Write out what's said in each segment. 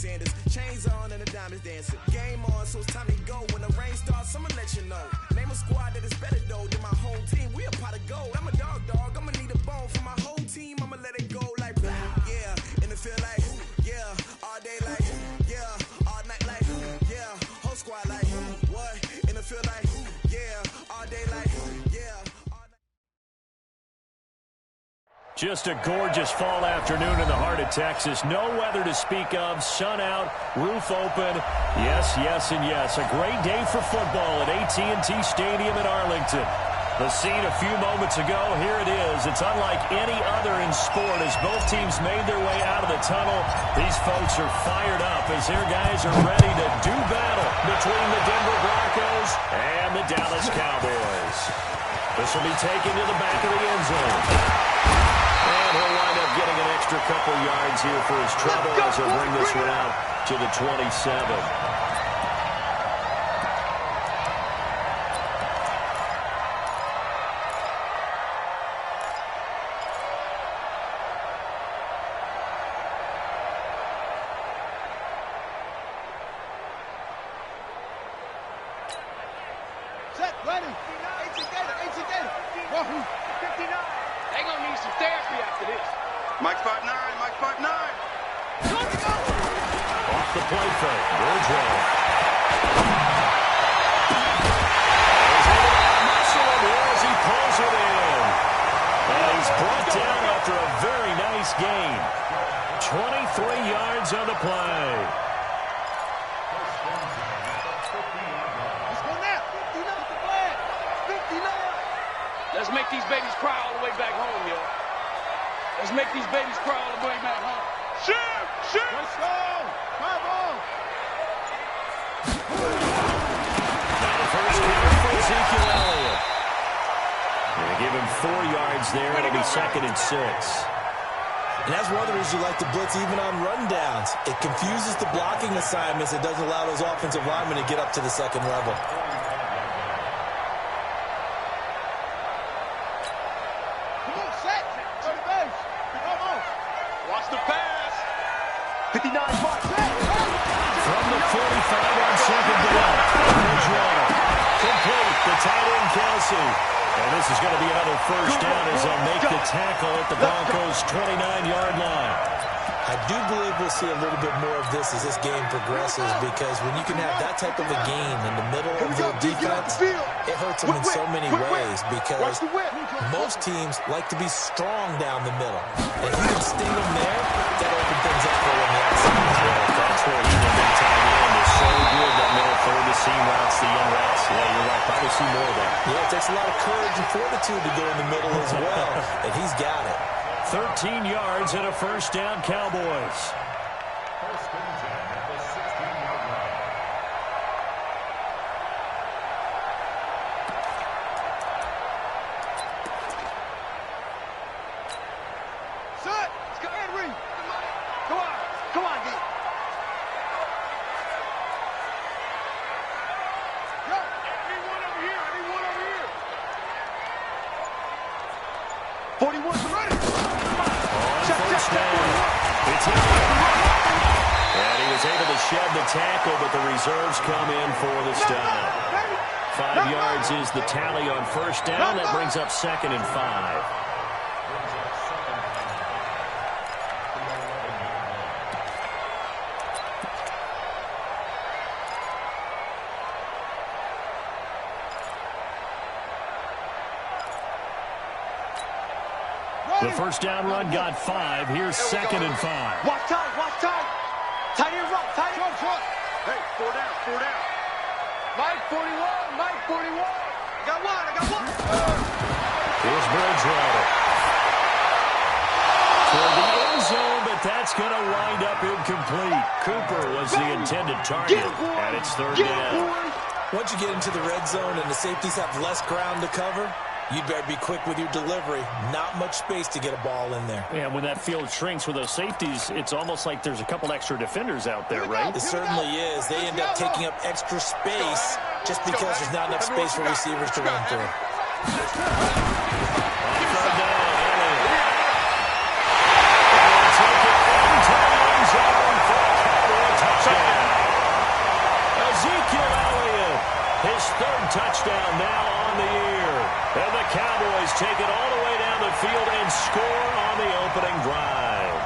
Sanders. Chains on and the diamonds dancing. Game on, so it's time to go. When the rain starts, I'ma let you know. Name a squad that is better though than my home team. We a pot of gold. I'm a dog. I'ma need a bone for my whole team. I'ma let it go like blah. Yeah, and it feel like yeah, all day like yeah, all night like yeah, whole squad like what? And it feel like yeah, all day like yeah. Just a gorgeous fall afternoon in the heart of Texas. No weather to speak of. Sun out, roof open. Yes, yes, and yes. A great day for football at AT&T Stadium in Arlington. The scene a few moments ago, here it is. It's unlike any other in sport as both teams made their way out of the tunnel. These folks are fired up as their guys are ready to do battle between the Denver Broncos and the Dallas Cowboys. This will be taken to the back of the end zone. And he'll wind up getting an extra couple yards here for his trouble as he'll bring this one out to the 27. Let's make these babies cry all the way back home, yo. Let's make these babies cry all the way back home. Shoot! Let's go! Come on! Now the first down for Ezekiel Elliott. They give him 4 yards there. It'll be 2nd and 6. And that's one of the reasons you like to blitz even on rundowns. It confuses the blocking assignments. It doesn't allow those offensive linemen to get up to the second level. Watch the pass. 59 mark. From the 45 on 2nd down. Bridgewater. Complete. The tight end, Kelsey. And this is going to be another first down as they'll make the tackle at the Broncos' 29-yard line. I do believe we'll see a little bit more of this as this game progresses, because when you can have that type of a game in the middle of the defense, it hurts them in so many ways, because most teams like to be strong down the middle. And if you can sting them there, that opens things up for them on the outside as well. That's where even the big tight end is so good, that middle third, the seam routes, the in routes. Yeah, you're right. Probably see more of that. Yeah, it takes a lot of courage and fortitude to go in the middle as well, and he's got it. 13 yards and a first down, Cowboys. Set. Let's go ahead, Reed. Come on, D. Yo, anyone over here. 41's ready. First down. It's in. And he was able to shed the tackle, but the reserves come in for the stop. 5 yards is the tally on first down. That brings up 2nd and 5. The first down run got 5. Here's 2nd and 5. Watch tight. Tight end run, tight end front. Hey, 4 down. Mike 41. I got one. Here's Bridgewater. For the end zone, but that's going to wind up incomplete. Cooper was the intended target, and it's 3rd down. Once you get into the red zone and the safeties have less ground to cover, you'd better be quick with your delivery. Not much space to get a ball in there. Yeah, when that field shrinks with those safeties, it's almost like there's a couple extra defenders out there, right? It certainly is. They end up taking up extra space just because there's not enough space for receivers to run through. touchdown now on the year. And the Cowboys take it all the way down the field and score on the opening drive.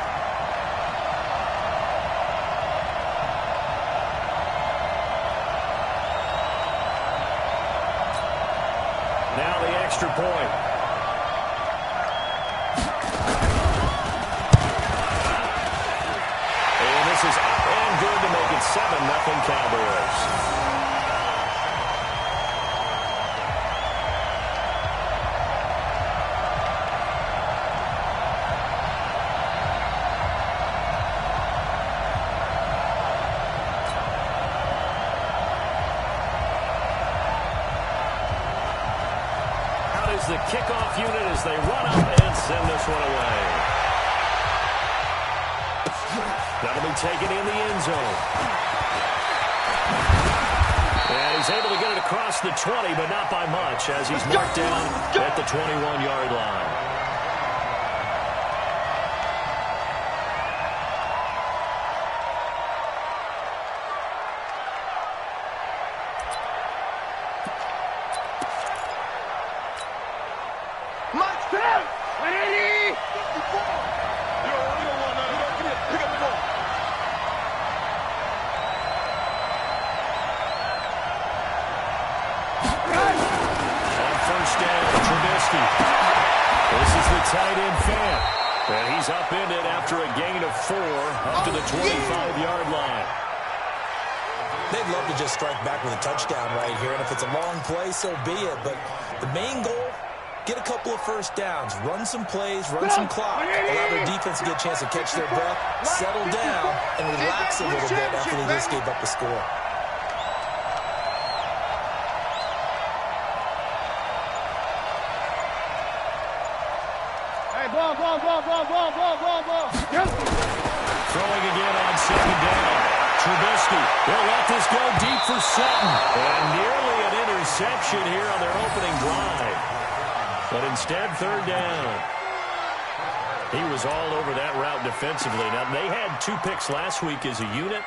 Now the extra point. And this is up and good to make it 7-0 Cowboys. The kickoff unit as they run up and send this one away. That'll be taken in the end zone. And he's able to get it across the 20, but not by much as he's marked down at the 21-yard line. Tight end fan. And he's upended after a gain of 4 up to the 25-yard line. They'd love to just strike back with a touchdown right here, and if it's a long play, so be it. But the main goal, get a couple of first downs, run some plays, run some clock, allow their defense to get a chance to catch their breath, settle down, and relax a little bit after they just gave up the score. Throwing again on second down. Trubisky, they'll let this go deep for Sutton. And nearly an interception here on their opening drive. But instead, third down. He was all over that route defensively. Now, they had 2 picks last week as a unit.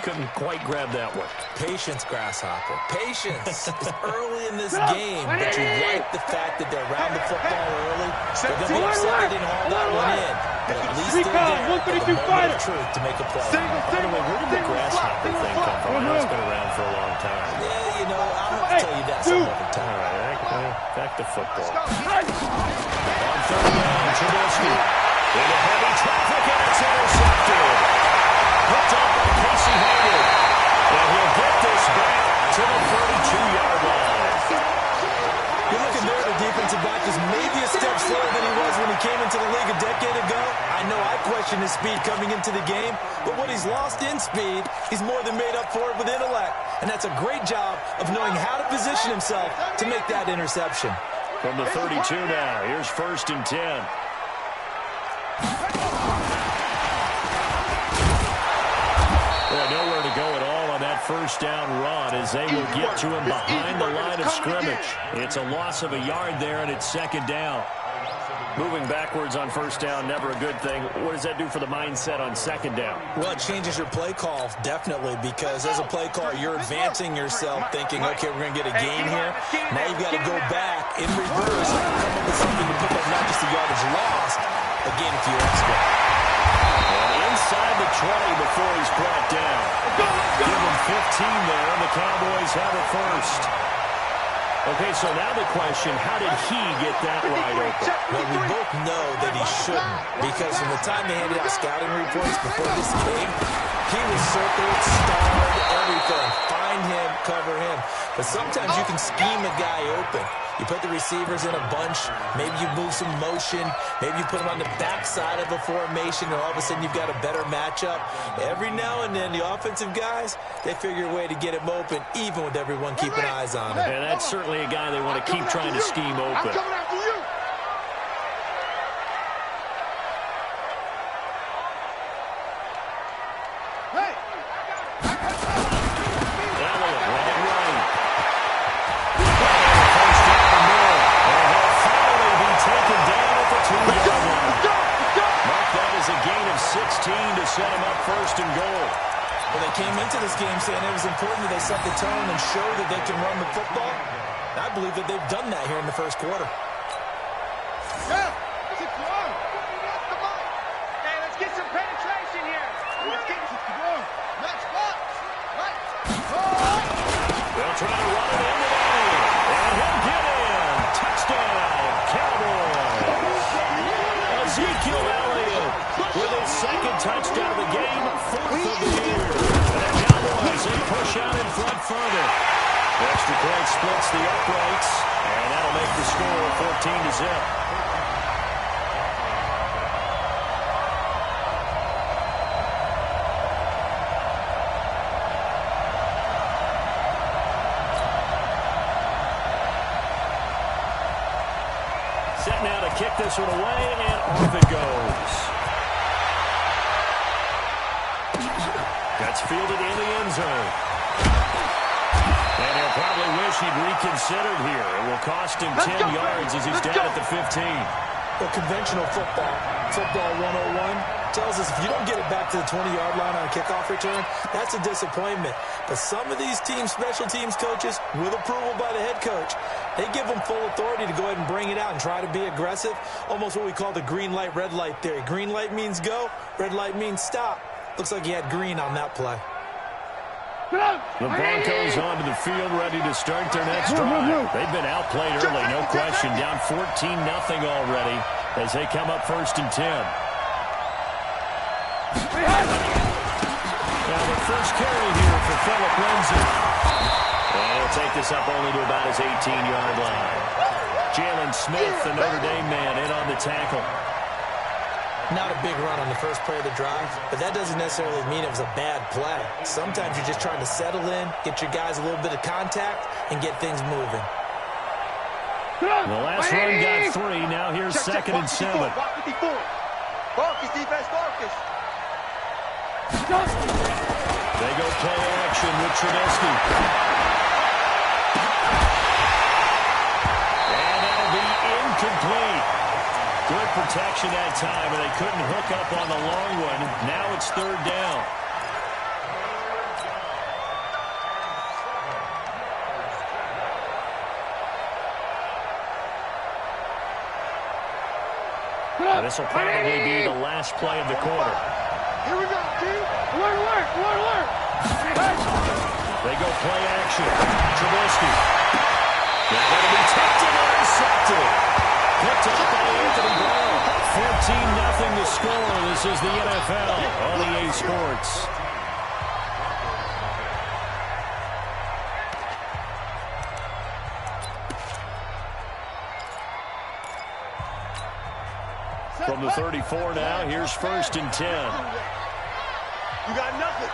Couldn't quite grab that one. Patience, Grasshopper. Patience. It's early in this game, but you like the fact that they're around the football early. They're going to be upset they didn't haul that one in, but at least they're there at the moment of truth to make a play. By the way, where did the Grasshopper thing come from? I know it's been around for a long time. Yeah, you know, I'll have to tell you that some other time. All right, back to football. On third down, Trubisky. Into heavy traffic, and it's intercepted. Picked up by Casey Hayward. And he'll get this back to the 32-yard line. You're looking there, the defensive back is maybe a step slower than he was when he came into the league a decade ago. I know I questioned his speed coming into the game, but what he's lost in speed, he's more than made up for it with intellect. And that's a great job of knowing how to position himself to make that interception. From the 32 now, here's 1st and 10. Well, nowhere to go at all on that first down run as they will get to him behind the line of scrimmage. It's a loss of a yard there, and it's second down. Moving backwards on first down, never a good thing. What does that do for the mindset on second down? Well, it changes your play call, definitely, because as a play caller, you're advancing yourself thinking, okay, we're going to get a gain here. Now you've got to go back in reverse and come up with something to pick up not just the yardage lost, but gain a few extra. And inside the 20 before he's brought down. Give him 15 there, and the Cowboys have it first. Okay, so now the question, how did he get that wide open? Well, we both know that he shouldn't, because from the time they handed out scouting reports before this game, he was circled, starred, everything. Find him, cover him. But sometimes you can scheme a guy open. You put the receivers in a bunch. Maybe you move some motion. Maybe you put them on the backside of a formation, and all of a sudden you've got a better matchup. Every now and then, the offensive guys, they figure a way to get him open, even with everyone keeping eyes on him. And that's certainly a guy they want to keep trying to scheme open. I'm coming after you. To set him up first and goal. Well, they came into this game saying it was important that they set the tone and show that they can run the football. I believe that they've done that here in the first quarter. Hey, let's get some penetration here. Let's get next box. Right. They'll try to run it into the lane. And he'll get in. Touchdown, Cowboys. Ezekiel Elliott with his second touchdown of the game, fourth of the year. And the Cowboys, they push out in front further. The extra point splits the uprights, and that'll make the score 14-0. Set now to kick this one away, and off it goes. That's fielded in the end zone. And he'll probably wish he'd reconsidered here. It will cost him 10 yards as he's down at the 15. Well, conventional football 101, tells us if you don't get it back to the 20-yard line on a kickoff return, that's a disappointment. But some of these teams, special teams coaches, with approval by the head coach, they give them full authority to go ahead and bring it out and try to be aggressive, almost what we call the green light, red light theory. Green light means go, red light means stop. Looks like he had green on that play. The Broncos onto the field, ready to start their next drive. They've been outplayed early, no question. Down 14-0 already as they come up 1st and 10. Now the first carry here for Phillip Lindsay. And he'll take this up only to about his 18-yard line. Jalen Smith, the Notre Dame man, in on the tackle. Not a big run on the first play of the drive, but that doesn't necessarily mean it was a bad play. Sometimes you're just trying to settle in, get your guys a little bit of contact, and get things moving. The last run got 3. Now here's 2nd and 7. Focus, defense, focus. They go play action with Trubisky. And that'll be incomplete. Good protection that time, and they couldn't hook up on the long one. Now it's 3rd down. This will probably be the last play of the quarter. Here we go, team. Alert, alert, alert, alert. They go play action. Trubisky. Now that'll be tucked and intercepted. Picked up by Anthony Brown. 14-0 the score. This is the NFL on EA Sports. From the 34 now, here's 1st and 10. You got nothing.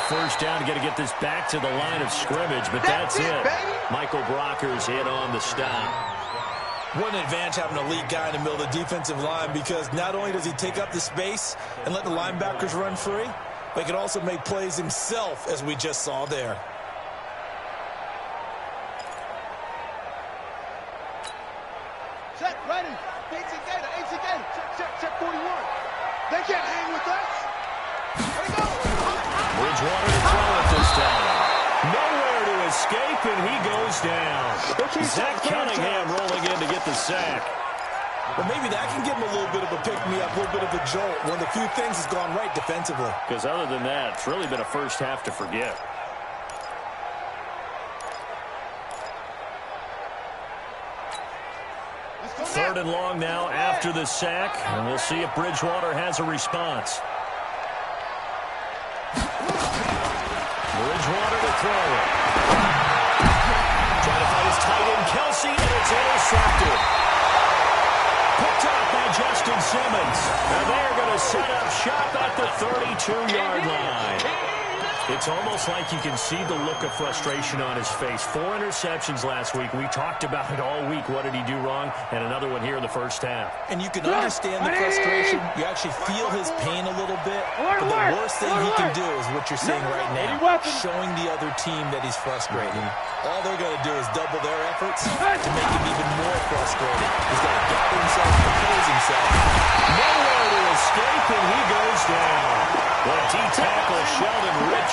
First down, got to get this back to the line of scrimmage, but that's it. Michael Brocker's in on the stop. What an advantage having a lead guy in the middle of the defensive line, because not only does he take up the space and let the linebackers run free, but he can also make plays himself, as we just saw there. Check, ready. AC Gator. Check 41. They can't hang with us. There we go. Bridgewater to throw it this time. Nowhere to escape, and he goes down. Zach Cunningham rolling in to get the sack. Well, maybe that can give him a little bit of a pick-me-up, a little bit of a jolt. One of the few things has gone right defensively. Because other than that, it's really been a first half to forget. Third and long now after the sack, and we'll see if Bridgewater has a response. Bridgewater to throw it. Trying to find his tight end, Kelsey, and it's intercepted. Picked up by Justin Simmons. And they're going to set up shop at the 32-yard line. It's almost like you can see the look of frustration on his face. 4 interceptions last week. We talked about it all week. What did he do wrong? And another one here in the first half. And you can understand the frustration. You actually feel his pain a little bit. But the worst thing he can do is what you're seeing right now, showing the other team that he's frustrated. All they're going to do is double their efforts to make him even more frustrated. He's got to gather himself, compose himself. Nowhere to escape, and he goes down. The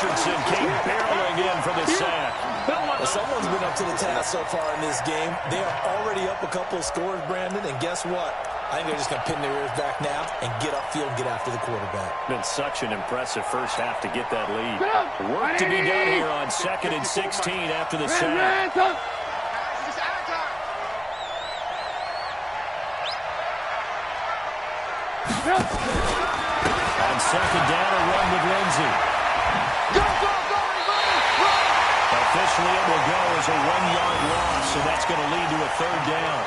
Richardson came barreling in for the sack. Well, someone's been up to the task so far in this game. They are already up a couple of scores, Brandon, and guess what? I think they're just going to pin their ears back now and get upfield and get after the quarterback. Been such an impressive first half to get that lead. Work to be done here on 2nd and 16 after the sack. On 2nd down, a run with Lindsey. Officially, it will go as a 1-yard loss, so that's going to lead to a 3rd down.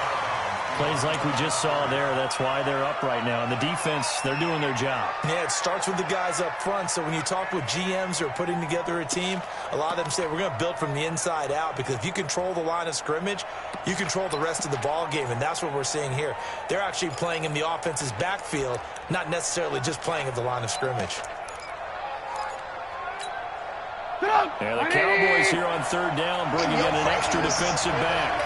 Plays like we just saw there. That's why they're up right now. And the defense, they're doing their job. Yeah, it starts with the guys up front. So when you talk with GMs who are putting together a team, a lot of them say we're going to build from the inside out, because if you control the line of scrimmage, you control the rest of the ball game, and that's what we're seeing here. They're actually playing in the offense's backfield, not necessarily just playing at the line of scrimmage. Yeah, the Cowboys here on 3rd down, bringing in an extra defensive back.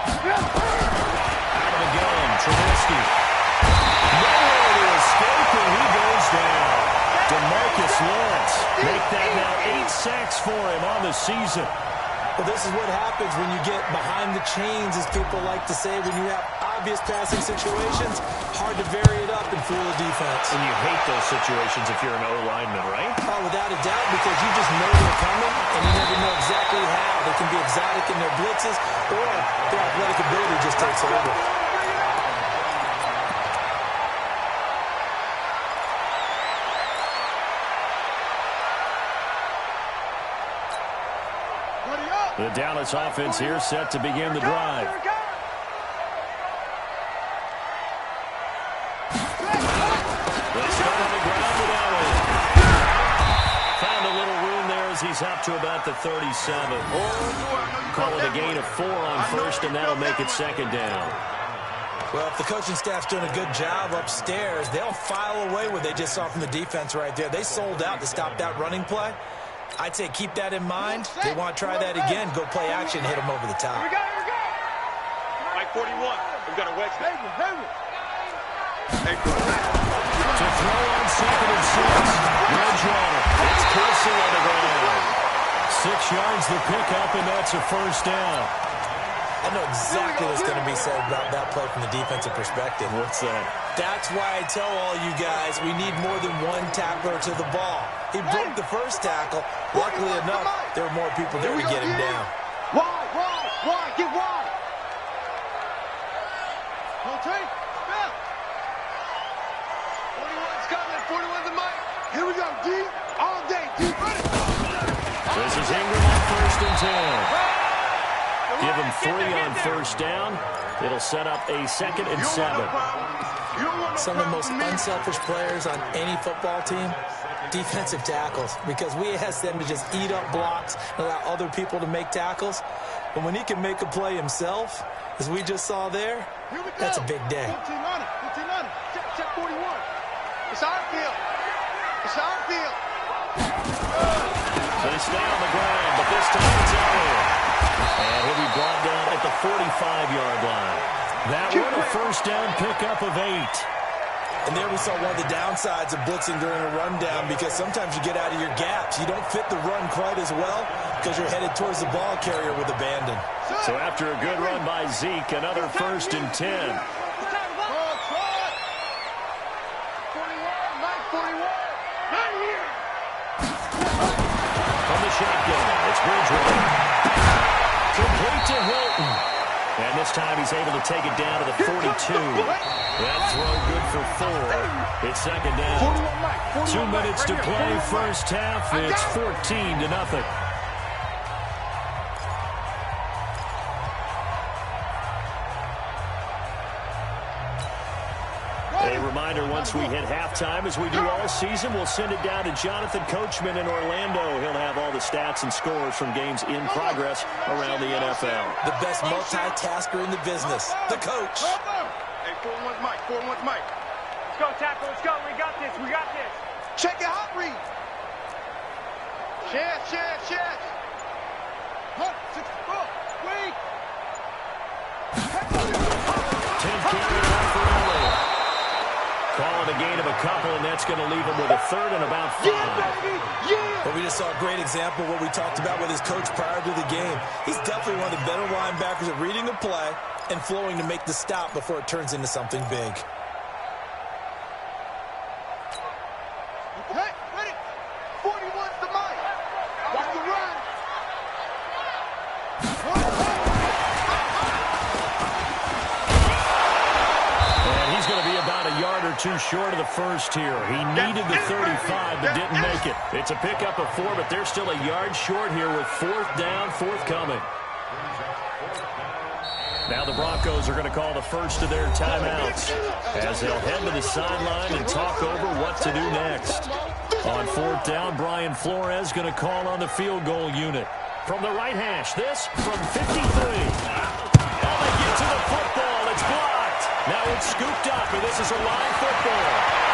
Out of the gun, Trubisky. Nowhere to escape, and he goes down. DeMarcus Lawrence. Make that now 8 sacks for him on the season. Well, this is what happens when you get behind the chains, as people like to say, when you have obvious passing situations. Hard to vary it up and fool the defense. And you hate those situations if you're an O-lineman, right? Oh, without a doubt, because you just know they're coming, and you never know exactly how. They can be exotic in their blitzes, or their athletic ability just takes over. The Dallas offense here set to begin the drive. They start on the ground with Elliott. Found a little room there as he's up to about the 37. Call it a gain of 4 on 1st, and that'll make it 2nd down. Well, if the coaching staff's doing a good job upstairs, they'll file away what they just saw from the defense right there. They sold out to stop that running play. I'd say keep that in mind. They want to try that again. Go play action, hit them over the top. Mike 41. We've got a wedge. To throw on 2nd and 6. Bridgewater. It's Kelsey on the ground. 6 yards the pickup, and that's a 1st down. I know exactly what's going to be said about that play from the defensive perspective. What's that? That's why I tell all you guys we need more than one tackler to the ball. He broke the first tackle. Luckily enough, there were more people there to get him down. Wide, get wide. Don't take. 41 Scotland, 41 the mic. Here we go, D. All day, D. Ready. This is Ingram on 1st and 10. Give him 3 on 1st down. It'll set up a 2nd and 7. Some of the most unselfish players on any football team, defensive tackles, because we ask them to just eat up blocks and allow other people to make tackles. But when he can make a play himself, as we just saw there, that's a big day. 15 on it. Check 41. It's our field. They stay on the ground, but this time it's Elliott. And he'll be brought down at the 45-yard line. That one a 1st down pickup of 8. And there we saw one of the downsides of blitzing during a rundown, because sometimes you get out of your gaps. You don't fit the run quite as well because you're headed towards the ball carrier with abandon. So after a good run by Zeke, another 1st and 10. From the shotgun, it's Bridgewater. Complete to Hilton. And this time he's able to take it down to the 42. That throw good for 4. It's 2nd down. 2 minutes to play, first half. It's 14-0. A reminder, once we hit halftime, as we do all season, we'll send it down to Jonathan Coachman in Orlando. He'll have all the stats and scores from games in progress around the NFL. The best multitasker in the business, the coach. Hey, 4-1's Mike. 4-1's Mike. Let's go, tackle. Let's go. We got this. Check it out, read. Chance. Hunt, 6, wait. 10th carry out for Elliott. Call it a gain of a couple, and that's going to leave him with a third and about 5. Well, we just saw a great example of what we talked about with his coach prior to the game. He's definitely one of the better linebackers at reading the play and flowing to make the stop before it turns into something big. Hey, ready? 41's the mic. Watch the run. And he's going to be about a yard or two short of the first here. He needed the 35 but didn't make it. It's a pickup of 4, but they're still a yard short here with 4th down, forthcoming. Now the Broncos are going to call the first of their timeouts as they'll head to the sideline and talk over what to do next. On 4th down, Brian Flores going to call on the field goal unit. From the right hash, this from 53. Oh, they get to the football. It's blocked. Now it's scooped up, and this is a live football.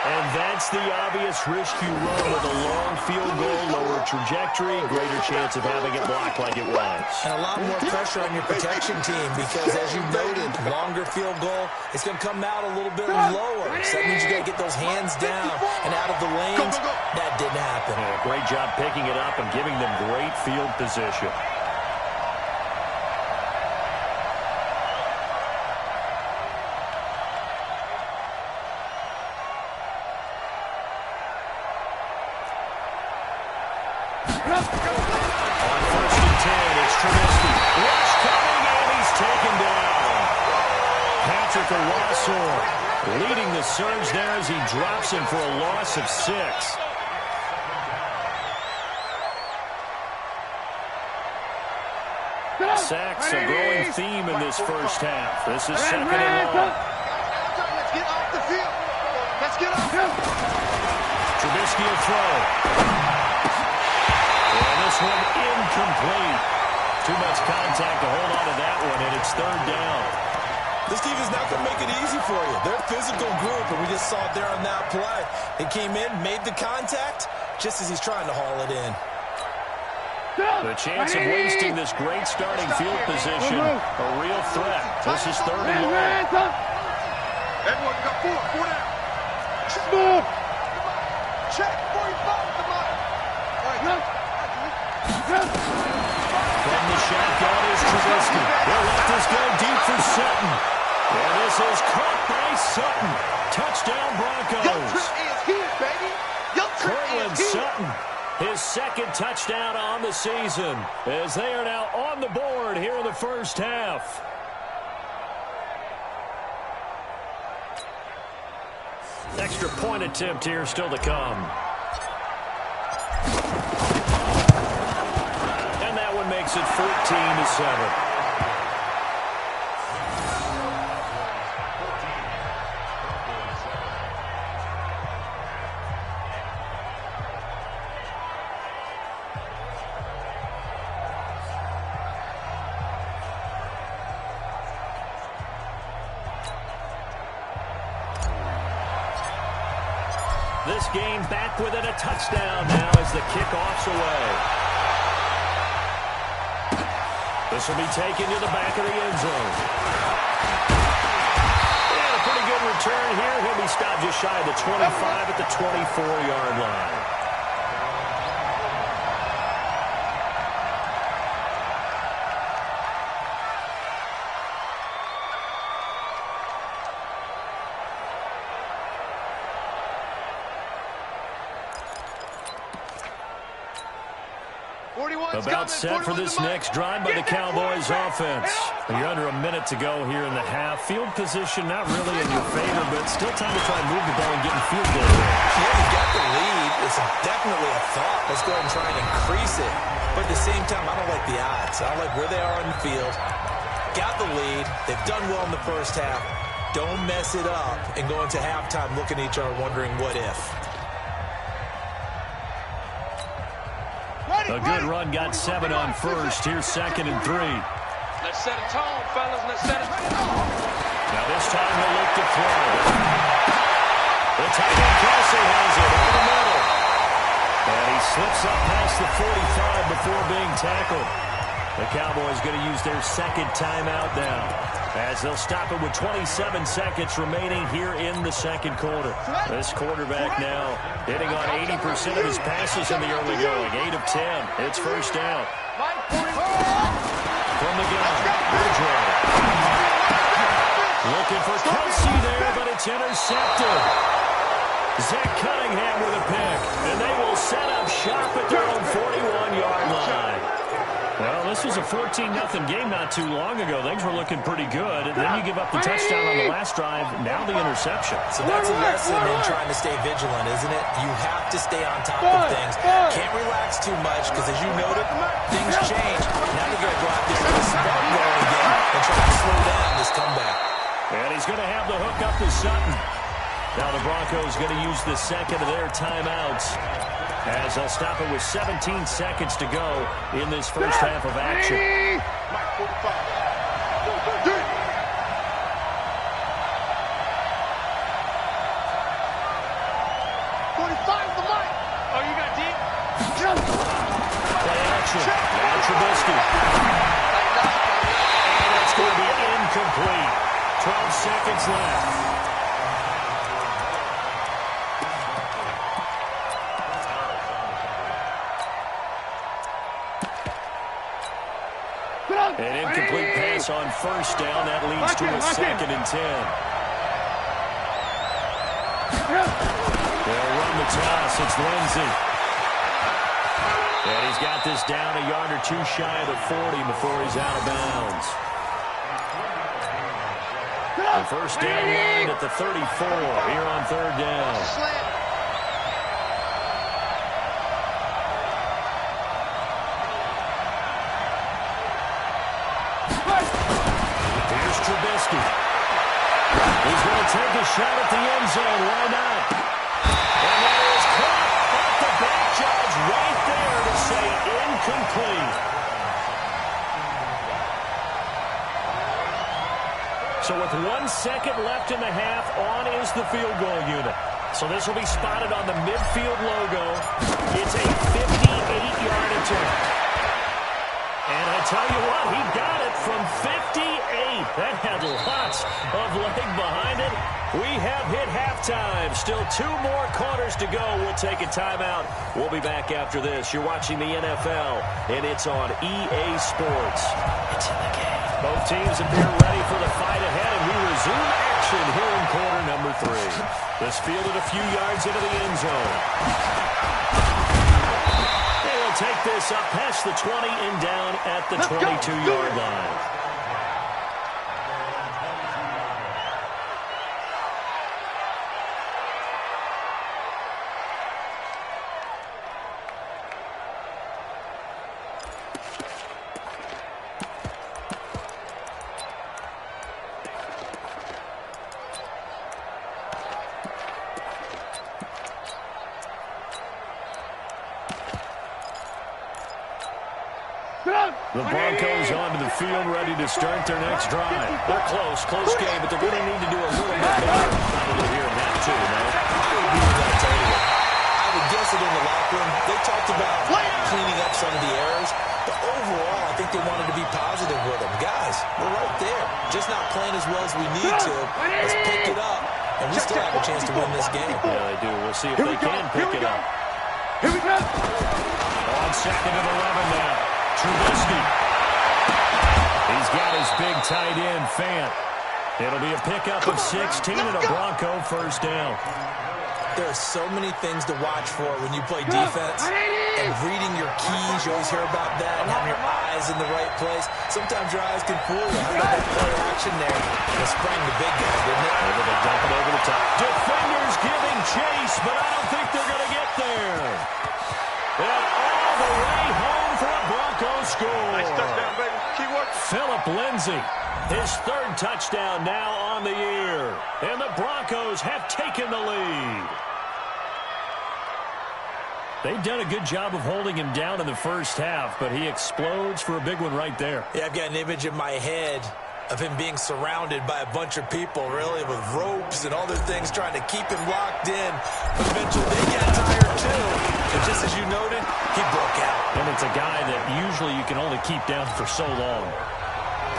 And that's the obvious risk you run with a long field goal, lower trajectory, greater chance of having it blocked like it was. And a lot more pressure on your protection team because, as you noted, longer field goal, it's going to come out a little bit lower. So that means you got to get those hands down and out of the lanes. That didn't happen. Yeah, great job picking it up and giving them great field position. On 1st and 10, it's Trubisky. Rush coming, and he's taken down. Patrick Owasor leading the surge there as he drops him for a loss of 6. Sacks a growing theme in this first half. This is 2nd and long. Let's get off the field. Let's get off the field. Trubisky will throw. And this one incomplete. Too much contact to hold on to that one, and it's 3rd down. This team is not going to make it easy for you. They're a physical group, and we just saw it there on that play. They came in, made the contact, just as he's trying to haul it in. The chance of wasting this great starting field position, a real threat. This is 3rd and long. Everyone got 4 down. Smooth. Check 45 the mic. All right, From the shotgun is Trubisky. They'll let this go deep for Sutton. And this is caught by Sutton. Touchdown Broncos. Cortland Sutton, his 2nd touchdown on the season, as they are now on the board here in the first half. Extra point attempt here still to come. And that one makes it 14-7. This game back within a touchdown now as the kickoff's away. This will be taken to the back of the end zone. And a pretty good return here. He'll be stopped just shy of the 25 at the 24-yard line. About set for this next drive by the Cowboys offense. You're under a minute to go here in the half. Field position not really in your favor, but still time to try and move the ball and get in field goal range. Yeah, you got the lead. It's definitely a thought. Let's go ahead and try and increase it. But at the same time, I don't like the odds. I don't like where they are on the field. Got the lead. They've done well in the first half. Don't mess it up and go into halftime looking at each other wondering what if. A good run got 7 on first. Here's 2nd and 3. Let's set a tone, fellas. Let's set a tone. Now this time he'll look to throw. The tight end Kelsey has it over the middle. And he slips up past the 45 before being tackled. The Cowboys going to use their second timeout now, as they'll stop it with 27 seconds remaining here in the second quarter. This quarterback now hitting on 80% of his passes in the early going. 8 of 10. It's first down. From the gun, Bridgewater. Looking for Kelsey there, but it's intercepted. Zach Cunningham with a pick, and they will set up shop at their own 41-yard line. Well, this was a 14-0 game not too long ago. Things were looking pretty good. And then you give up the touchdown on the last drive. Now the interception. So that's a lesson in trying to stay vigilant, isn't it? You have to stay on top of things. Can't relax too much because, as you noted, things change. Now you got to go out there with a spark going again and try to slow down this comeback. And he's going to have the hook up to Sutton. Now the Broncos going to use the second of their timeouts, as they'll stop it with 17 seconds to go in this first half of action. 45 the mic. Oh, you got deep? Play action. Now Trubisky. And it's going to be incomplete. 12 seconds left. An incomplete pass on first down. That leads to a second and 10. They'll run the toss. It's Lindsey. And he's got this down a yard or two shy of the 40 before he's out of bounds. The first down line at the 34 here on third down. Here's Trubisky. He's going to take a shot at the end zone. Why not? And that is caught at the back judge right there to say incomplete. So with 1 second left in the half, on is the field goal unit. So this will be spotted on the midfield logo. It's a 58-yard attempt. And I tell you what, he got it from 58. That had lots of leg behind it. We have hit halftime. Still 2 more quarters to go. We'll take a timeout. We'll be back after this. You're watching the NFL, and it's on EA Sports. It's in the game. Both teams appear ready for the fight ahead, and we resume action here in quarter number 3. This fielded a few yards into the end zone. Take this up past the 20 and down at the 22-yard line. The Broncos onto the field, ready to start their next drive. They're close game, but they're going to need to do a little bit better. Probably here in that too, no? I would agree with that totally. I would guess it in the locker room. They talked about cleaning up some of the errors, but overall, I think they wanted to be positive with them. Guys, we're right there. Just not playing as well as we need to. Let's pick it up, and we still have a chance to win this game. Yeah, they do. We'll see if they can pick it up. Here we go. On second and 11 now. Trubisky. He's got his big tight end, Fant. It'll be a pickup of 16 and a Bronco first down. There are so many things to watch for when you play defense. And reading your keys, you always hear about that, and having your eyes in the right place. Sometimes your eyes can fool you. How about that play action there? It sprang the big guy, didn't it? Maybe they dump it over the top. Defenders giving chase, but I don't think they're going to get there. And all the way home for a Broncos score. Nice touchdown, baby. Key work. Phillip Lindsay, his third touchdown now on the year. And the Broncos have taken the lead. They've done a good job of holding him down in the first half, but he explodes for a big one right there. Yeah, I've got an image in my head of him being surrounded by a bunch of people, really, with ropes and other things trying to keep him locked in. But eventually they got tired, too. And just as you noted, he broke out. And it's a guy that usually you can only keep down for so long.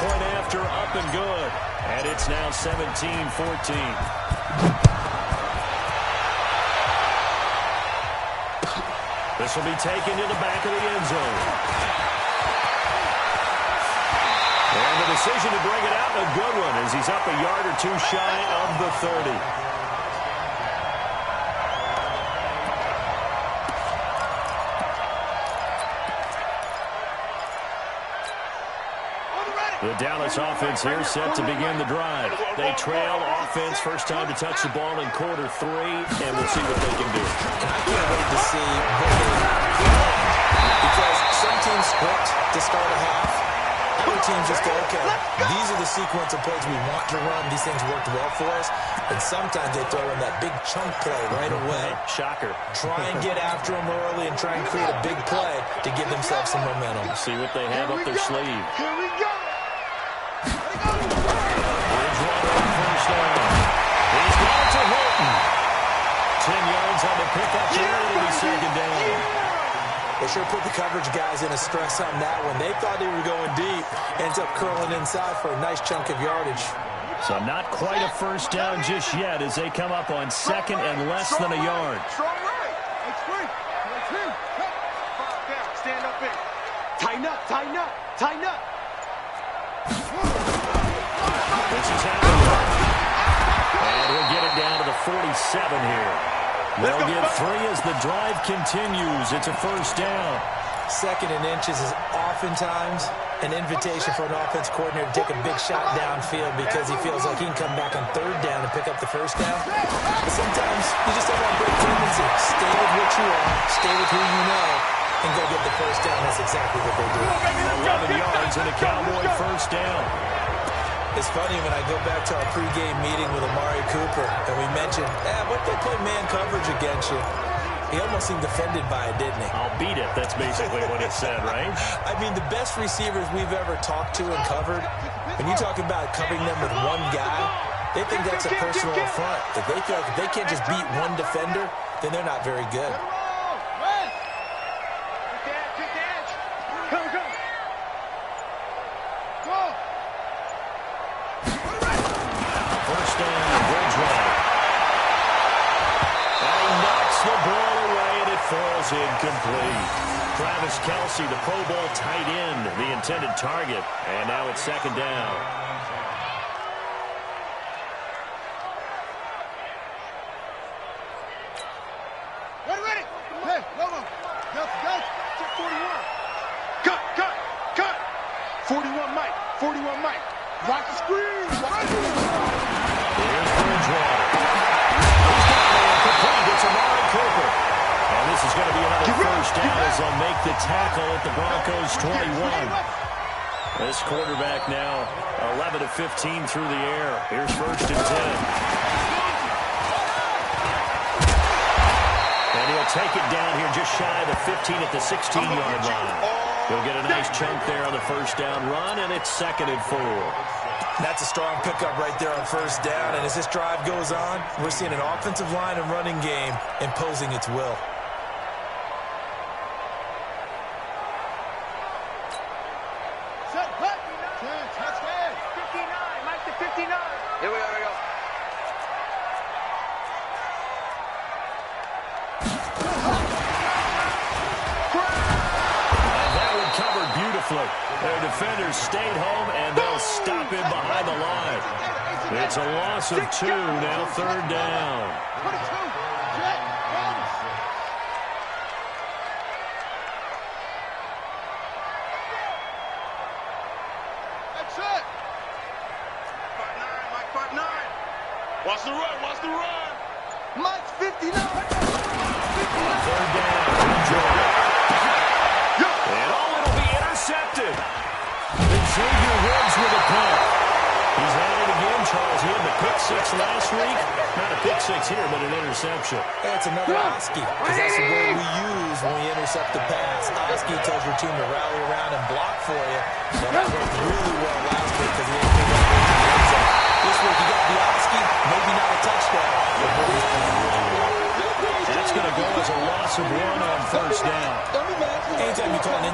Point after, up and good. And it's now 17-14. This will be taken to the back of the end zone. And the decision to bring it out, a good one, as he's up a yard or two shy of the 30. The Dallas offense here set to begin the drive. They trail offense, first time to touch the ball in quarter 3, and we'll see what they can do. And I can't wait to see what they because some teams script to start a half. Other teams just go, okay, these are the sequence of plays we want to run. These things worked well for us. And sometimes they throw in that big chunk play right away. Shocker. Try and get after them early and try and create a big play to give themselves some momentum. See what they have up their sleeve. Here we go. Bridgewater on first down. He's gone to Hilton. 10 yards on the pickup here. It'll be second down. They sure put the coverage guys in a stress on that one. They thought they were going deep. Ends up curling inside for a nice chunk of yardage. So not quite a first down just yet as they come up on second and less than a yard. Strong right. That's free. That's him. Fall down. Stand up in. Tighten up. Tighten up. Tighten up. This is happening. And we'll get it down to the 47 here. They'll get 3 as the drive continues. It's a first down. Second and inches is oftentimes an invitation for an offense coordinator to take a big shot downfield because he feels like he can come back on third down and pick up the first down. But sometimes you just don't want a great tendency. Stay with what you are, stay with who you know, and go get the first down. That's exactly what they do. 11 yards and a Cowboy first down. It's funny when I go back to our pregame meeting with Amari Cooper, and we mentioned, what if they play man coverage against you? He almost seemed offended by it, didn't he? I'll beat it. That's basically what he said, right? I mean, the best receivers we've ever talked to and covered, when you talk about covering them with one guy, they think that's a personal affront. If they feel like if they can't just beat one defender, then they're not very good. First down to Bridgewater. And he knocks the ball away, and it falls incomplete. Travis Kelce, the Pro Bowl tight end, the intended target. And now it's second down. Ready. Hey, Lomo. Go. Check 41. Cut. 41 Mike. 41 Mike. Rock the screen. Here's Bridgewater. He's got it incomplete. It's Amari Cooper. And this is going to be another first down as they'll make the tackle at the Broncos 21. This quarterback now 11 of 15 through the air. Here's first and 10. And he'll take it down here just shy of the 15 at the 16-yard line. He'll get a nice chunk there on the first down run, and it's second and 4. That's a strong pickup right there on first down. And as this drive goes on, we're seeing an offensive line and running game imposing its will. Set, cut. 10, touchdown. 59, Mike to 59. Here we go. Covered beautifully. Their defenders stayed home, and they'll stop him behind the line. It's a loss of 2, now third down. 22. Jet. That's it. Mike 59. Watch the run. Mike's 59. 59. Third down. And it'll be intercepted. Xavier Woods with a punt. He's had it again, Charles. He had the pick 6 last week. Not a pick 6 here, but an interception. That's another Oski, because that's the word we use when we intercept the pass. Oski tells your team to rally around and block for you. But that worked really well last week because he didn't pick up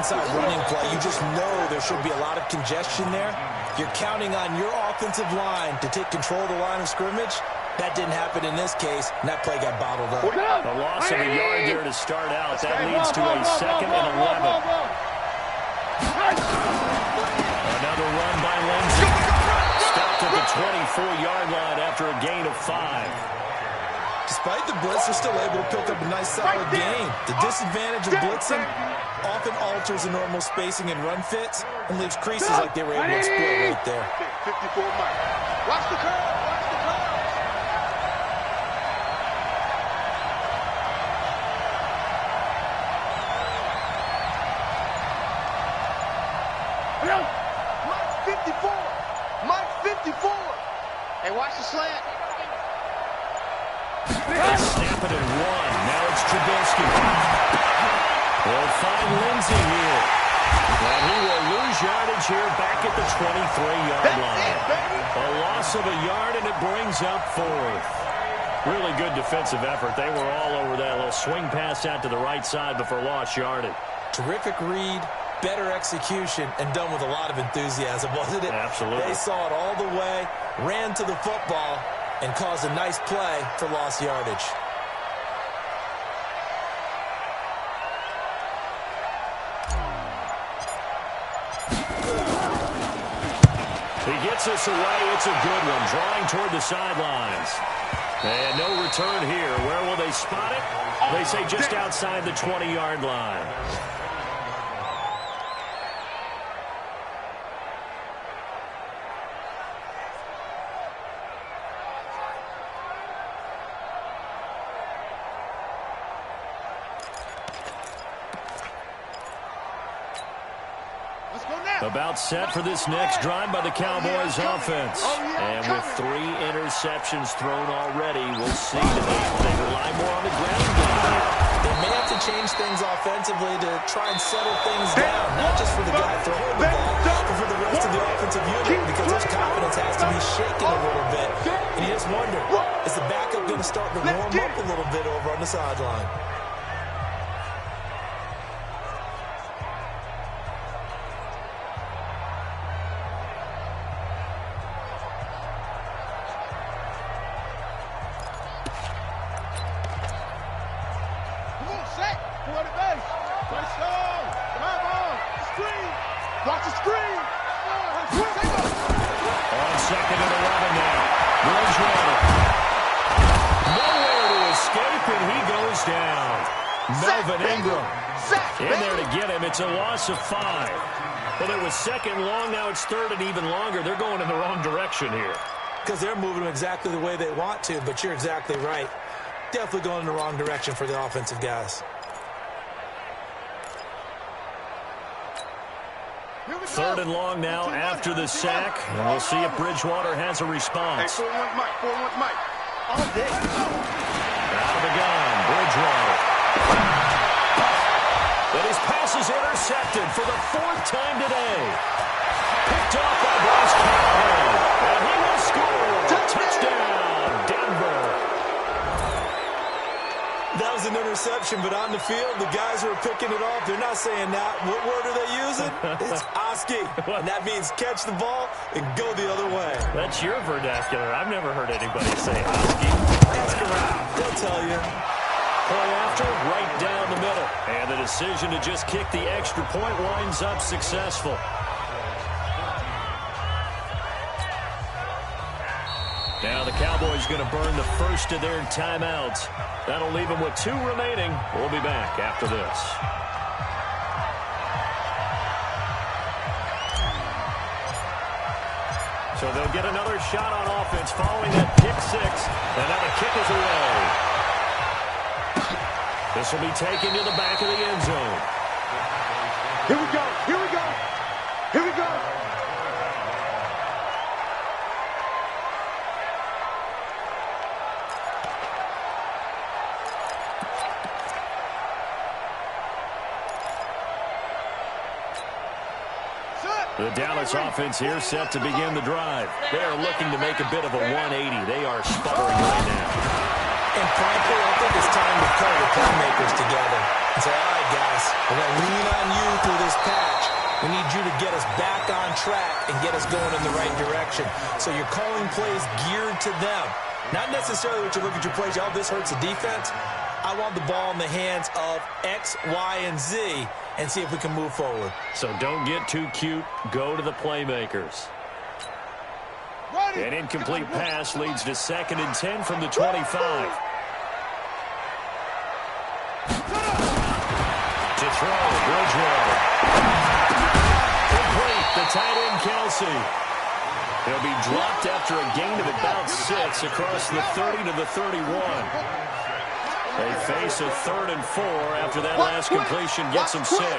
inside running play, you just know there should be a lot of congestion there. You're counting on your offensive line to take control of the line of scrimmage. That didn't happen in this case, and that play got bottled up. A loss of a yard there to start out. That leads to a 2nd and 11. Another run by Lindsay. Stopped at the 24-yard line after a gain of 5. Despite the blitz, they're still able to pick up a nice, solid gain. The disadvantage of blitzing often alters the normal spacing and run fits and leaves creases like they were able to exploit right there. 54 Mike. Watch the curve. Watch the curve. Mike 54. Mike 54. Hey, watch the slant. They snap it and run. Now it's Trubisky. They'll find Lindsay here. And he will lose yardage here back at the 23-yard line. A loss of a yard, and it brings up 4th. Really good defensive effort. They were all over that little swing pass out to the right side before lost yardage. Terrific read, better execution, and done with a lot of enthusiasm, wasn't it? Absolutely. They saw it all the way, ran to the football, and caused a nice play for lost yardage. He gets us away. It's a good one. Drawing toward the sidelines. And no return here. Where will they spot it? They say just outside the 20-yard line. About set for this next drive by the Cowboys offense. And with 3 interceptions thrown already, we'll see today if they rely more on the ground game. They may have to change things offensively to try and settle things down, not just for the guy throwing the ball, but for the rest of the offensive unit, because his confidence has to be shaken a little bit. And you just wonder, is the backup going to start to warm up a little bit over on the sideline? Watch the screen. On 2nd and 11 now. Bridgewater. Nowhere to escape, and he goes down. Melvin Ingram in there to get him. It's a loss of 5. Well, it was 2nd long. Now it's 3rd and even longer. They're going in the wrong direction here. Because they're moving them exactly the way they want to, but you're exactly right. Definitely going in the wrong direction for the offensive guys. 3rd and long now after the sack. And we'll see if Bridgewater has a response. Hey, 4-1 Mike, 4-1 Mike. All day. Out of the gun, Bridgewater. And his pass is intercepted for the 4th time today. Picked off by Bryce Callahan. And he will score. Touchdown, Denver. That was an interception, but on the field, the guys who are picking it off, they're not saying that. What word are they using? It's Oski. And that means catch the ball and go the other way. That's your vernacular. I've never heard anybody say Oski. Ask around. They'll tell you. Play after, right down the middle. And the decision to just kick the extra point winds up successful. Now the Cowboys going to burn the first of their timeouts. That'll leave them with 2 remaining. We'll be back after this. So they'll get another shot on offense following that pick 6. And now the kick is away. This will be taken to the back of the end zone. Here we go. Here we go. Here we go. The Dallas offense here set to begin the drive. They are looking to make a bit of a 180. They are sputtering right now. And frankly, I think it's time to pull the playmakers together. and say, all right, guys, we're going to lean on you through this patch. We need you to get us back on track and get us going in the right direction. So you're calling plays geared to them. Not necessarily what you look at your plays, oh, this hurts the defense. I want the ball in the hands of X, Y, and Z and see if we can move forward. So don't get too cute. Go to the playmakers. An incomplete pass leads to 2nd and 10 from the 25. To throw, Bridgewater. Complete, the tight end, Kelsey. He'll be dropped after a gain of about 6 across the 30 to the 31. They face a 3rd and 4 after that last completion gets them 6. And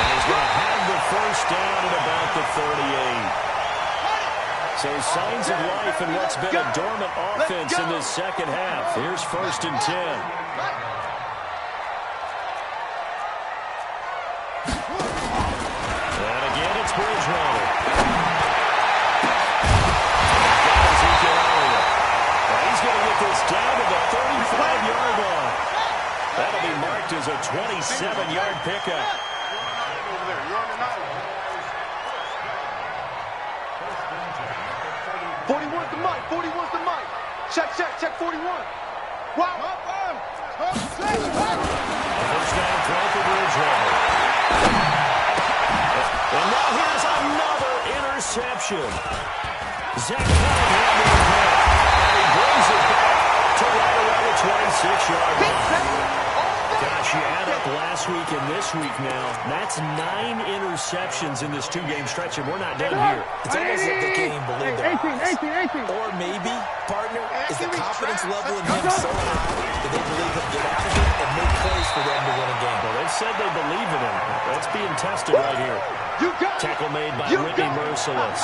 he's going to have the first down at about the 38. So signs of life in what's been a dormant offense in this second half. Here's 1st and 10. And again, it's Bridgewater. He's going to get this down to the 35-yard line. That'll be marked as a 27-yard pickup. 41's the mic. 41's the mic. Check 41. Wow. First down throw for Bridgewater. And now here's another interception. Zach Cunningham in the and he brings it back to right around the 26-yard line. Gosh, you add up last week and this week now. That's 9 interceptions in this 2-game stretch, and we're not done here. It's almost like the game believed their eyes. Or maybe, partner, is the confidence level in him so high that they believe he'll get out of it and make plays for them to win a game. Well, they've said they believe in him. That's being tested right here. Tackle made by Whitney Merciless.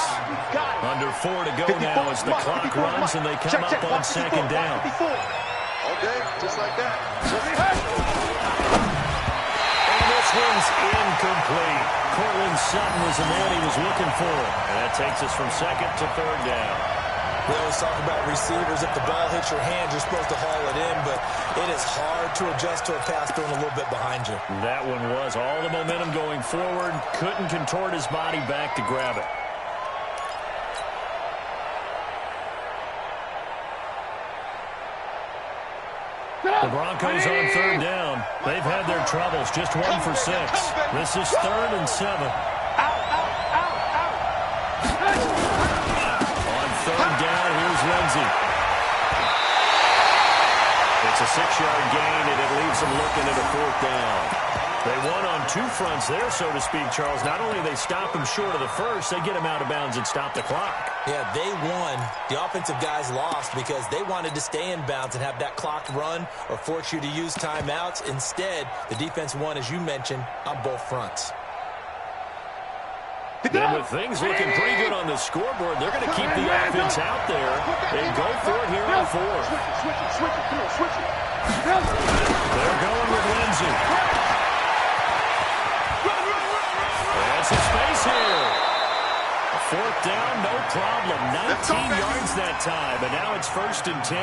Under 4 to go now as the clock runs and they come up on 2nd down. Okay, just like that. And this one's incomplete. Cortland Sutton was the man he was looking for. And that takes us from 2nd to 3rd down. We always talk about receivers. If the ball hits your hand, you're supposed to haul it in, but it is hard to adjust to a pass thrown a little bit behind you. That one was all the momentum going forward. Couldn't contort his body back to grab it. The Broncos on 3rd down. They've had their troubles. Just 1 for 6. This is 3rd and 7. On 3rd down, here's Lindsey. It's a 6-yard gain, and it leaves them looking at a 4th down. They won on 2 fronts there, so to speak, Charles. Not only they stop him short of the first, they get him out of bounds and stop the clock. Yeah, they won. The offensive guys lost because they wanted to stay in bounds and have that clock run or force you to use timeouts. Instead, the defense won, as you mentioned, on both fronts. And with things looking pretty good on the scoreboard, they're going to keep the offense out there and go for it here on 4th. They're going with Lindsey. That's a space here. 4th down, no problem. 19 yards that time, and now it's 1st and 10.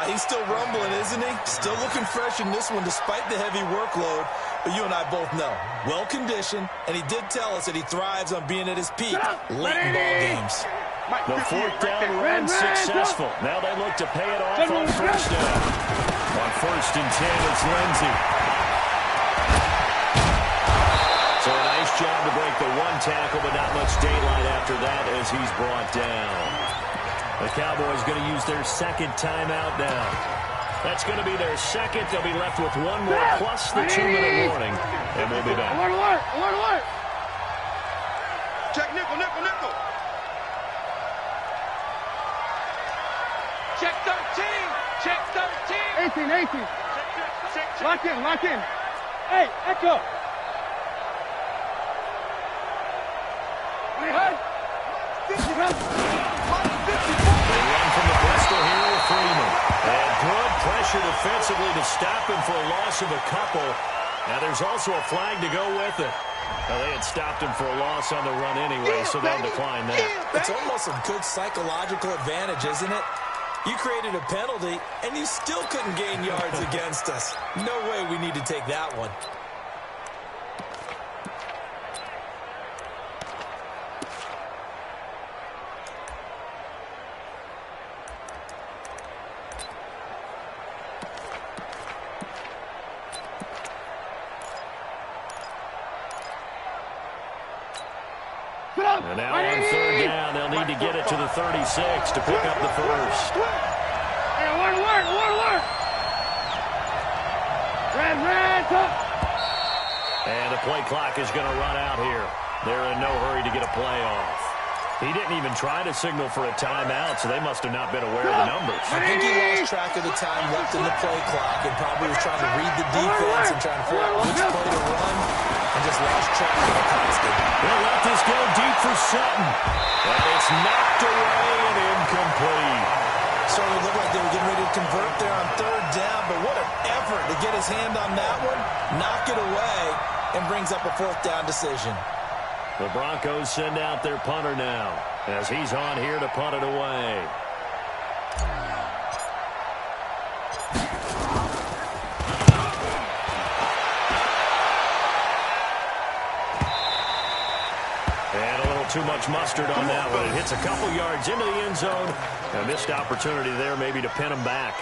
He's still rumbling, isn't he? Still looking fresh in this one despite the heavy workload. But you and I both know, well-conditioned, and he did tell us that he thrives on being at his peak late in ball games. The 4th down run successful. Now they look to pay it off on 1st down. On 1st and 10, it's Lindsey. So a nice job to break the 1 tackle, but not much daylight after that as he's brought down. The Cowboys going to use their 2nd timeout now. That's going to be their 2nd. They'll be left with 1 more plus the 2-minute warning, and we'll be back. Alert. Check nickel. Check 13. 18. Lock in. Hey, Echo. They run from the pistol here with Freeman. And good pressure defensively to stop him for a loss of a couple. Now there's also a flag to go with it. Well, they had stopped him for a loss on the run anyway, so they'll decline that. It's almost a good psychological advantage, isn't it? You created a penalty, and you still couldn't gain yards against us. No way we need to take that one. And now on third down, they'll need to get it to the 36 to pick up the first. Hey, one word. Red, And the play clock is going to run out here. They're in no hurry to get a play off. He didn't even try to signal for a timeout, so they must have not been aware of the numbers. I think he lost track of the time left in the play clock and probably was trying to read the defense and trying to figure out which play to run and just lost track of the constant. They'll let this go deep for Sutton. And it's knocked away and incomplete. Certainly looked like they were getting ready to convert there on third down, but what an effort to get his hand on that one, knock it away, and brings up a fourth down decision. The Broncos send out their punter now as he's on here to punt it away. And a little too much mustard on that one. It hits a couple yards into the end zone. A missed opportunity there maybe to pin him back.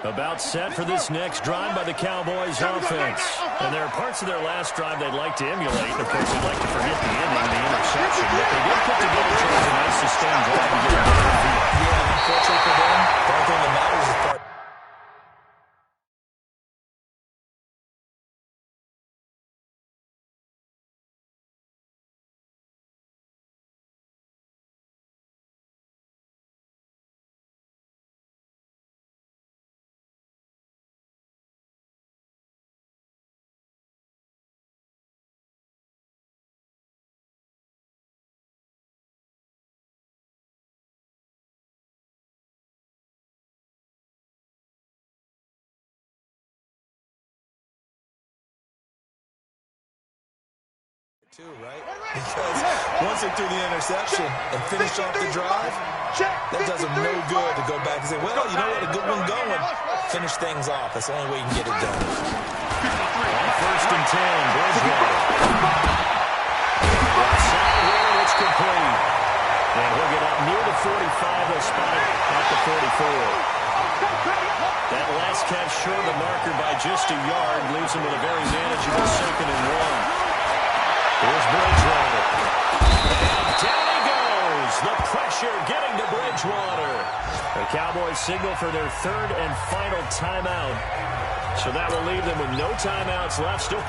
About set for this next drive by the Cowboys offense. And there are parts of their last drive they'd like to emulate. And, of course, they'd like to forget the ending, the interception. But they did put together a nice sustained drive to get them down the field. Yeah, unfortunately for them, the only thing that matters is part. Too, right? Because once they threw the interception and finished off the drive, that does them no good to go back and say, well, you know what, a good one going. Finish things off. That's the only way you can get it done. On first and 10, Bridgewater. Outside here, and it's complete. And he'll get up near the 45. They'll spot it at the 44. That last catch short of the marker by just a yard leaves him with a very manageable 2nd and 1. Here's Bridgewater. And down he goes. The pressure getting to Bridgewater. The Cowboys signal for their 3rd and final timeout. So that will leave them with no timeouts left. Still.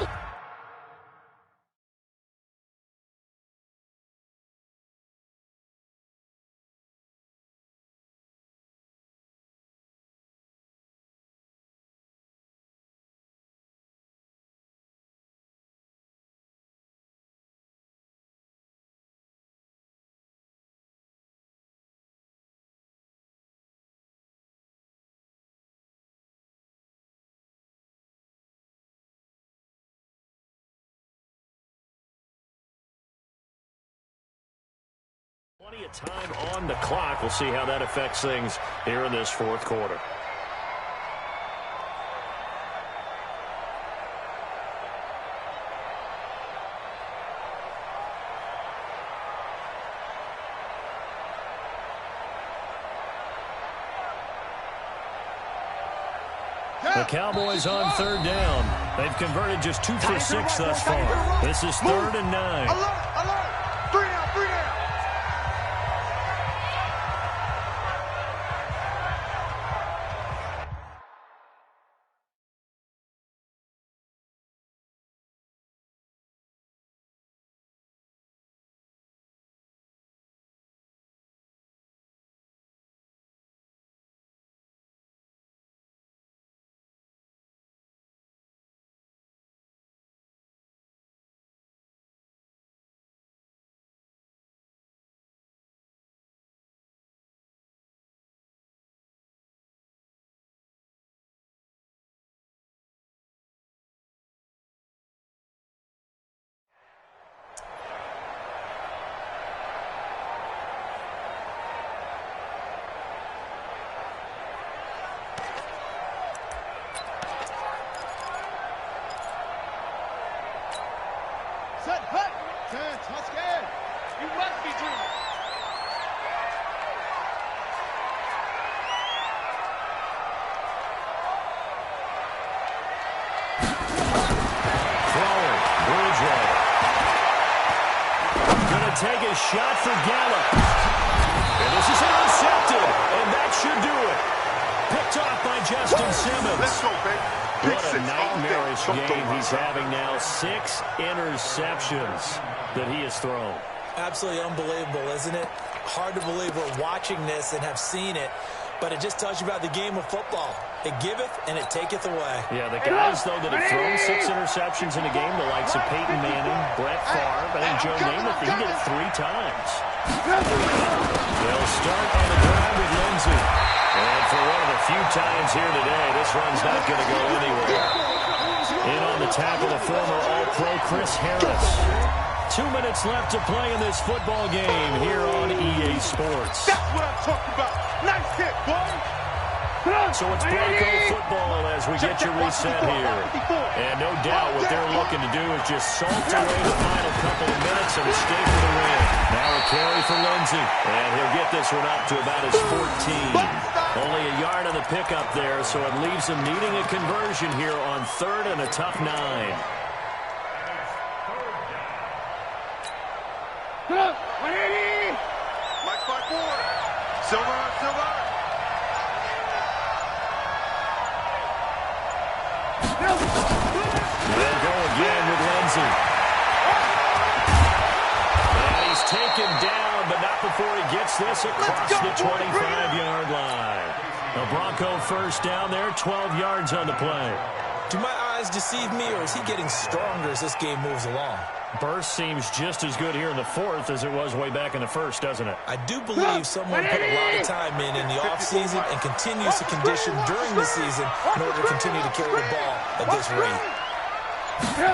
Plenty of time on the clock. We'll see how that affects things here in this 4th quarter. The Cowboys on 3rd down. They've converted just 2 for 6 thus far. This is 3rd and 9. a shot for Gallup. And this is intercepted, and that should do it. Picked off by Justin Simmons. Let's go, baby. What a nightmarish game he's having now. 6 interceptions that he has thrown. Absolutely unbelievable, isn't it? Hard to believe we're watching this and have seen it, but it just tells you about the game of football. It giveth and it taketh away. Yeah, the guys, though, that have thrown 6 interceptions in a game, the likes of Peyton Manning, Brett Favre, I think Joe Namath, he did it 3 times. They'll start on the ground with Lindsey. And for one of the few times here today, this run's not going to go anywhere. In on the tackle, the former All-Pro Chris Harris. 2 minutes left to play in this football game here on EA Sports. That's what I'm talking about. Nice hit, boy. So it's Bronco football as we get your reset here. And no doubt what they're looking to do is just salt away the final couple of minutes and escape with a win. Now a carry for Lindsey. And he'll get this one up to about his 14. Only a yard on the pickup there, so it leaves him needing a conversion here on 3rd and a tough 9. Go! 180! Mike 5-4. Silver, silver. They'll go again with Lindsey. And he's taken down, but not before he gets this across the 25-yard line. The Bronco first down there, 12 yards on the play. Do my eyes deceive me, or is he getting stronger as this game moves along? Burst seems just as good here in the 4th as it was way back in the 1st, doesn't it? I do believe someone put a lot of time in the offseason and continues to condition during the season in order to continue to carry the ball at this rate. They'll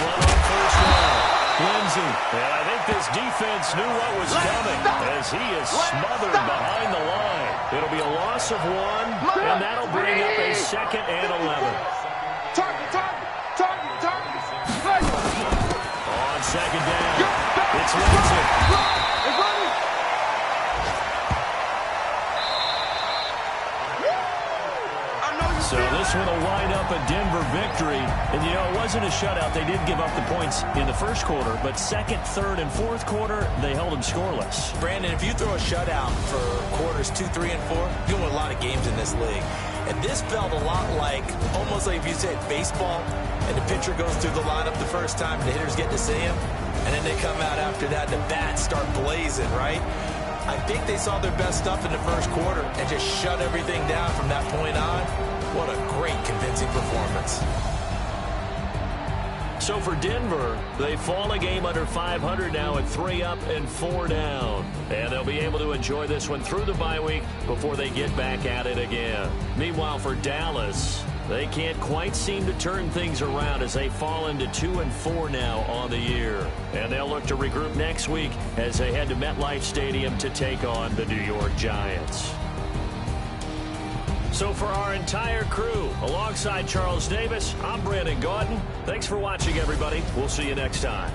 run on first down. Lindsey. And I think this defense knew what was coming as he is smothered behind the line. It'll be a loss of 1, and that'll bring up a 2nd and 11. Target. On 2nd down, it's Lindsey. So this one will wind up a Denver victory. And, you know, it wasn't a shutout. They did give up the points in the 1st quarter, but 2nd, 3rd, and 4th quarter, they held them scoreless. Brandon, if you throw a shutout for quarters 2, 3, and 4, you win a lot of games in this league. And this felt a lot like, almost like if you said baseball, and the pitcher goes through the lineup the first time, and the hitters get to see him, and then they come out after that, and the bats start blazing, right? I think they saw their best stuff in the 1st quarter and just shut everything down from that point on. What a great, convincing performance. So for Denver, they fall a game under 500 now at 3 up and 4 down. And they'll be able to enjoy this one through the bye week before they get back at it again. Meanwhile, for Dallas, they can't quite seem to turn things around as they fall into 2 and 4 now on the year. And they'll look to regroup next week as they head to MetLife Stadium to take on the New York Giants. So for our entire crew, alongside Charles Davis, I'm Brandon Gaudin. Thanks for watching, everybody. We'll see you next time.